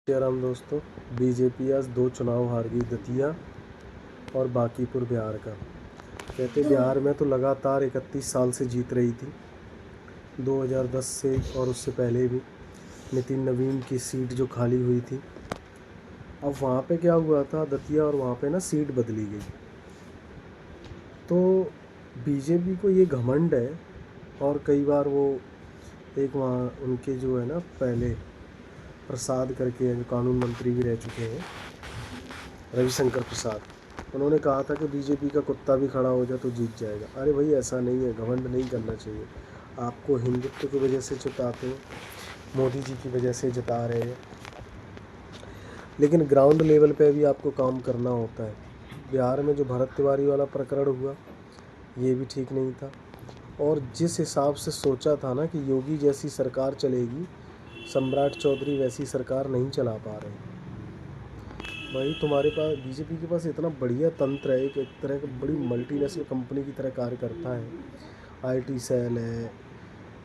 राम दोस्तों, बीजेपी आज 2 चुनाव हार गई, दतिया और बांकीपुर बिहार का। कहते बिहार में तो लगातार 31 साल से जीत रही थी, 2010 से और उससे पहले भी नितिन नवीन की सीट जो खाली हुई थी। अब वहाँ पे क्या हुआ था, दतिया और वहाँ पे ना सीट बदली गई। तो बीजेपी को ये घमंड है, और कई बार वो एक वहाँ उनके जो है ना पहले प्रसाद करके हैं, जो कानून मंत्री भी रह चुके हैं, रविशंकर प्रसाद, उन्होंने कहा था कि बीजेपी का कुत्ता भी खड़ा हो जाए तो जीत जाएगा। अरे भाई, ऐसा नहीं है, घमंड नहीं करना चाहिए। आपको हिंदुत्व की वजह से जिताते हैं, मोदी जी की वजह से जिता रहे हैं, लेकिन ग्राउंड लेवल पे भी आपको काम करना होता है। बिहार में जो भरत तिवारी वाला प्रकरण हुआ, ये भी ठीक नहीं था। और जिस हिसाब से सोचा था ना कि योगी जैसी सरकार चलेगी, सम्राट चौधरी वैसी सरकार नहीं चला पा रहे। भाई, तुम्हारे पास बीजेपी के पास इतना बढ़िया तंत्र है, एक तरह का बड़ी मल्टीनेशनल कंपनी की तरह कार्य करता है, आईटी सेल है,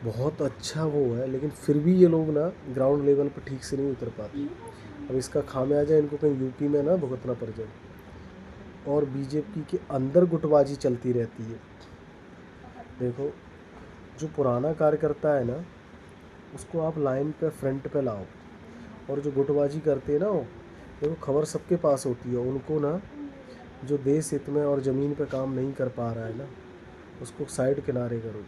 बहुत अच्छा वो है, लेकिन फिर भी ये लोग ना ग्राउंड लेवल पर ठीक से नहीं उतर पाते। अब इसका खामियाजा इनको कहीं यूपी में ना भुगतना पड़ जाए। और बीजेपी के अंदर गुटबाजी चलती रहती है। देखो, जो पुराना कार्यकर्ता है ना, उसको आप लाइन पे फ्रंट पे लाओ, और जो गुटबाजी करते हैं ना, देखो खबर सबके पास होती है। उनको ना, जो देश हित में और ज़मीन पे काम नहीं कर पा रहा है ना, उसको साइड किनारे करो।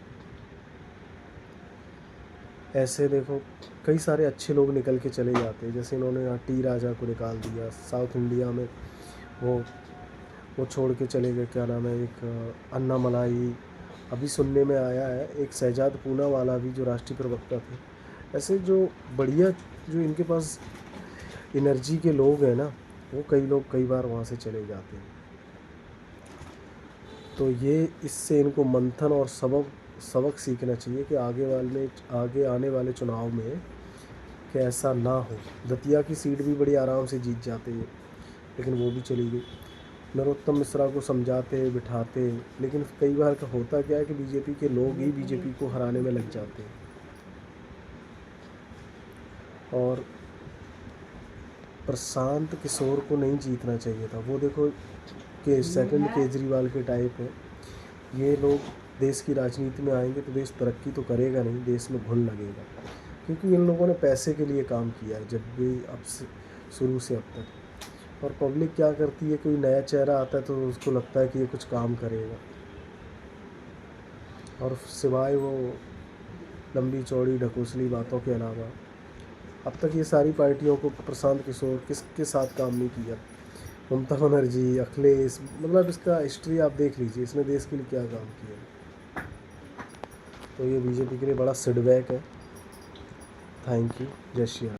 ऐसे देखो कई सारे अच्छे लोग निकल के चले जाते हैं, जैसे इन्होंने यहाँ टी राजा को निकाल दिया। साउथ इंडिया में वो छोड़ के चले गए, क्या नाम है, एक अन्ना मलाई। अभी सुनने में आया है एक शहजाद पूना वाला भी, जो राष्ट्रीय प्रवक्ता थे। ऐसे जो बढ़िया, जो इनके पास एनर्जी के लोग हैं ना, वो कई लोग कई बार वहाँ से चले जाते हैं। तो ये इससे इनको मंथन और सबक सीखना चाहिए कि आगे आने वाले चुनाव में कि ऐसा ना हो। दतिया की सीट भी बड़ी आराम से जीत जाते हैं, लेकिन वो भी चली गई। नरोत्तम मिश्रा को समझाते बिठाते, लेकिन कई बार का होता क्या है कि बीजेपी के लोग ही बीजेपी को हराने में लग जाते हैं। और प्रशांत किशोर को नहीं जीतना चाहिए था। वो देखो कि सेकंड केजरीवाल के टाइप है। ये लोग देश की राजनीति में आएंगे तो देश तरक्की तो करेगा नहीं, देश में घुन लगेगा, क्योंकि इन लोगों ने पैसे के लिए काम किया है, जब भी अब से शुरू से अब तक। और पब्लिक क्या करती है, कोई नया चेहरा आता है तो उसको लगता है कि ये कुछ काम करेगा, और सिवाय वो लंबी चौड़ी ढकोसली बातों के अलावा अब तक ये सारी पार्टियों को प्रशांत किशोर किसके साथ काम नहीं किया। ममता बनर्जी, अखिलेश, मतलब इसका हिस्ट्री आप देख लीजिए, इसने देश के लिए क्या काम किया। तो ये बीजेपी के लिए बड़ा सेटबैक है। Thank you. जय श्री राम।